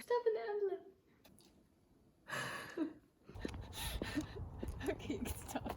stuff in the envelope. Okay, you can stop.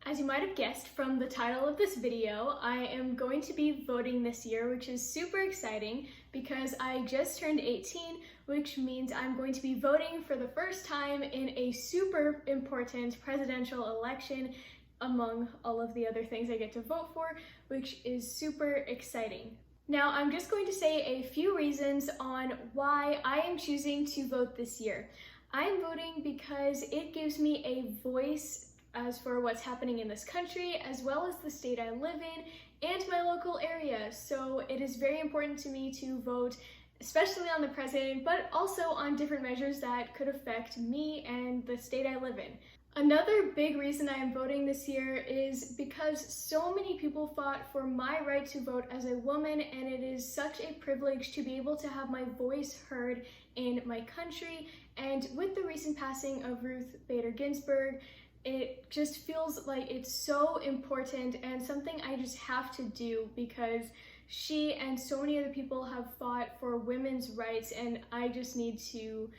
As you might have guessed from the title of this video, I am going to be voting this year, which is super exciting because I just turned 18, which means I'm going to be voting for the first time in a super important presidential election among all of the other things I get to vote for, which is super exciting. Now, I'm just going to say a few reasons on why I am choosing to vote this year. I am voting because it gives me a voice as for what's happening in this country, as well as the state I live in and my local area. So it is very important to me to vote, especially on the president, but also on different measures that could affect me and the state I live in. Another big reason I am voting this year is because so many people fought for my right to vote as a woman, and it is such a privilege to be able to have my voice heard in my country. And with the recent passing of Ruth Bader Ginsburg, it just feels like it's so important and something I just have to do because she and so many other people have fought for women's rights, and I just need to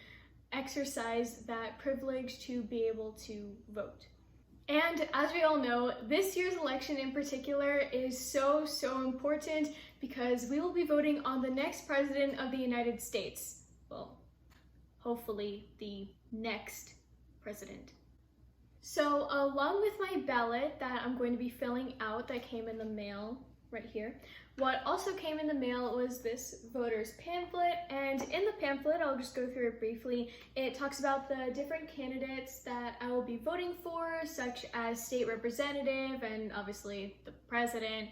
exercise that privilege to be able to vote. And as we all know, this year's election in particular is so important because we will be voting on the next president of the United States. Well, hopefully the next president. So along with my ballot that I'm going to be filling out that came in the mail right here, what also came in the mail was this voter's pamphlet, and in the pamphlet, I'll just go through it briefly, it talks about the different candidates that I will be voting for, such as state representative and obviously the president.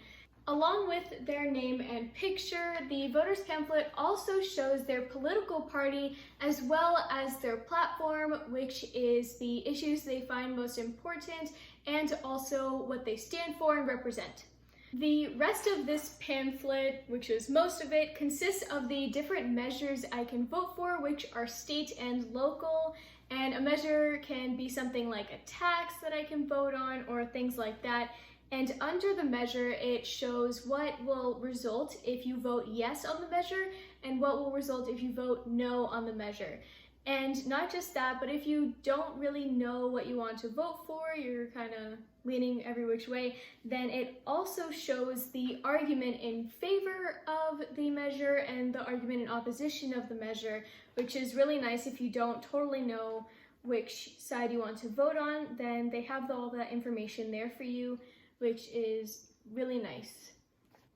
Along with their name and picture, the voter's pamphlet also shows their political party as well as their platform, which is the issues they find most important and also what they stand for and represent. The rest of this pamphlet, which is most of it, consists of the different measures I can vote for, which are state and local, and a measure can be something like a tax that I can vote on or things like that. And under the measure, it shows what will result if you vote yes on the measure and what will result if you vote no on the measure. And not just that, but if you don't really know what you want to vote for, you're kind of leaning every which way, then it also shows the argument in favor of the measure and the argument in opposition of the measure, which is really nice if you don't totally know which side you want to vote on. Then they have all that information there for you, which is really nice.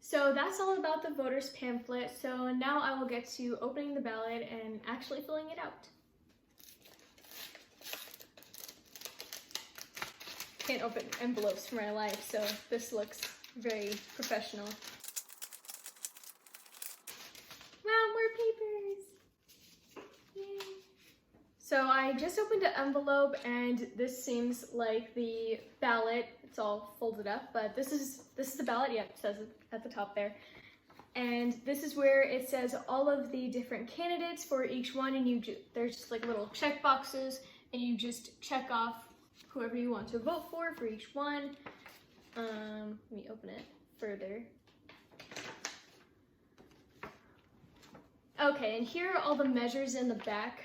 So that's all about the voter's pamphlet. So now I will get to opening the ballot and actually filling it out. Can't open envelopes for my life, so this looks very professional. Wow, more papers! Yay! So I just opened an envelope, and this seems like the ballot. It's all folded up, but this is the ballot. Yeah, it says it at the top there. And this is where it says all of the different candidates for each one, and there's just like little check boxes, and you just check off whoever you want to vote for each one. Let me open it further. Okay, and here are all the measures in the back.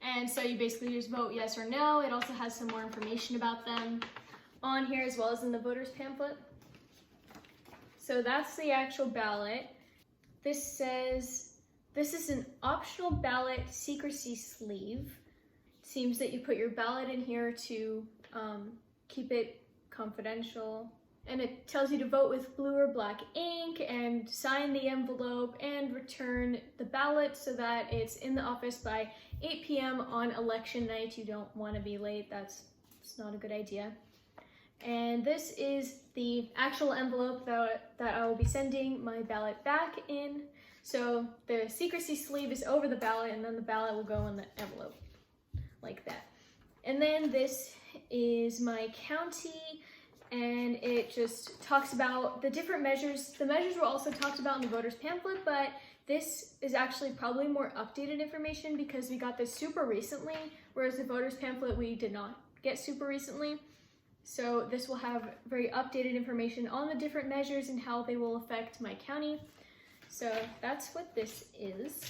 And so you basically just vote yes or no. It also has some more information about them on here as well as in the voter's pamphlet. So that's the actual ballot. This says, this is an optional ballot secrecy sleeve. It seems that you put your ballot in here to keep it confidential. And it tells you to vote with blue or black ink and sign the envelope and return the ballot so that it's in the office by 8 p.m. on election night. You don't want to be late. It's not a good idea. And this is the actual envelope that I will be sending my ballot back in. So the secrecy sleeve is over the ballot, and then the ballot will go in the envelope like that. And then this is my county, and it just talks about the different measures. The measures were also talked about in the voter's pamphlet, but This is actually probably more updated information because we got this super recently, whereas the voters pamphlet we did not get super recently. So this will have very updated information on the different measures and how they will affect my county. So that's what this is.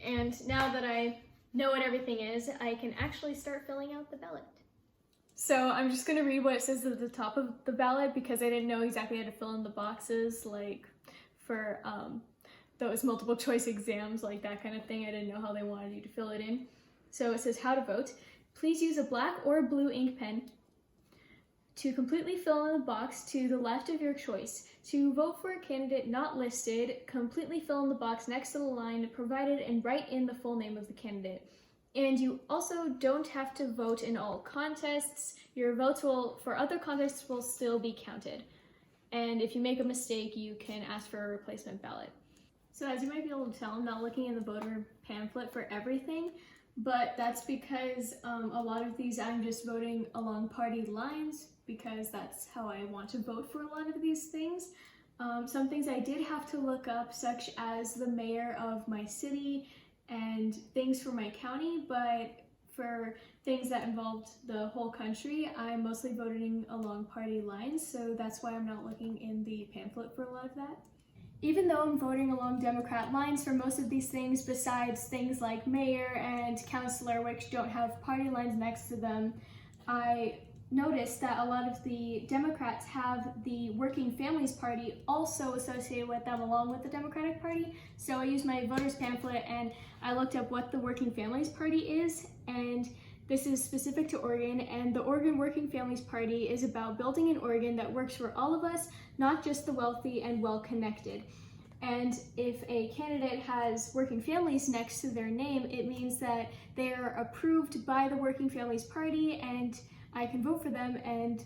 And now that I know what everything is, I can actually start filling out the ballot. So I'm just gonna read what it says at the top of the ballot because I didn't know exactly how to fill in the boxes, like for those multiple choice exams, like that kind of thing. I didn't know how they wanted you to fill it in. So it says how to vote. Please use a black or blue ink pen to completely fill in the box to the left of your choice. To vote for a candidate not listed, completely fill in the box next to the line provided and write in the full name of the candidate. And you also don't have to vote in all contests. Your votes for other contests will still be counted. And if you make a mistake, you can ask for a replacement ballot. So as you might be able to tell, I'm not looking in the voter pamphlet for everything, but that's because a lot of these I'm just voting along party lines because that's how I want to vote for a lot of these things. Some things I did have to look up, such as the mayor of my city and things for my county, but for things that involved the whole country, I'm mostly voting along party lines, so that's why I'm not looking in the pamphlet for a lot of that. Even though I'm voting along Democrat lines for most of these things, besides things like mayor and councilor, which don't have party lines next to them, I noticed that a lot of the Democrats have the Working Families Party also associated with them along with the Democratic Party. So I used my voters pamphlet and I looked up what the Working Families Party is, and this is specific to Oregon, and the Oregon Working Families Party is about building an Oregon that works for all of us, not just the wealthy and well-connected. And if a candidate has Working Families next to their name, it means that they are approved by the Working Families Party and I can vote for them, and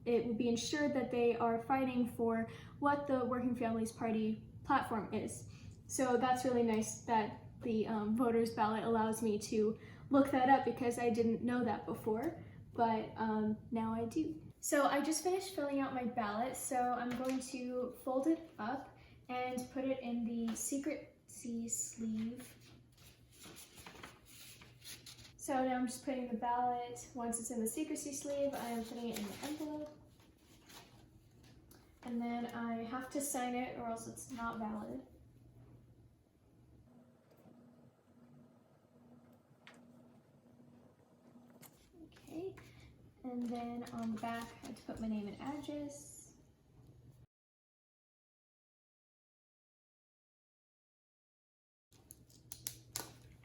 it will be ensured that they are fighting for what the Working Families Party platform is. So that's really nice that the voters ballot allows me to look that up because I didn't know that before, but now I do. So I just finished filling out my ballot, so I'm going to fold it up and put it in the secrecy sleeve. So now I'm just putting the ballot, once it's in the secrecy sleeve, I am putting it in the envelope. And then I have to sign it or else it's not valid. Okay, and then on the back I have to put my name and address.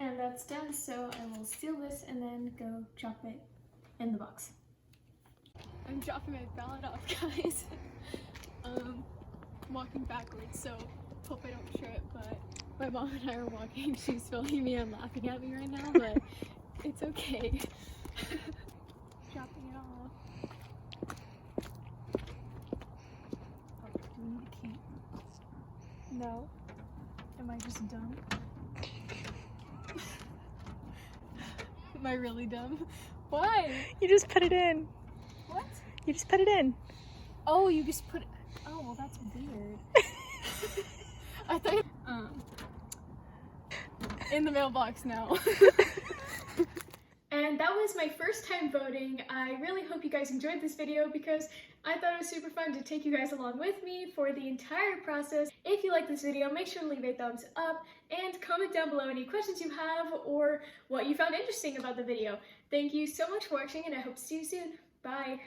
And that's done, so I will seal this and then go drop it in the box. I'm dropping my ballot off, guys. I'm walking backwards, so hope I don't trip, but my mom and I are walking. She's filming me and laughing at me right now, but it's okay. Dropping it off. Oh, do we need a key? No. Am I just dumb? Am I really dumb? Why? You just put it in. What? You just put it in. Oh, you just put it. Oh, well, that's weird. I thought. In the mailbox now. And that was my first time voting. I really hope you guys enjoyed this video because I thought it was super fun to take you guys along with me for the entire process. If you like this video, make sure to leave a thumbs up and comment down below any questions you have or what you found interesting about the video. Thank you so much for watching and I hope to see you soon. Bye!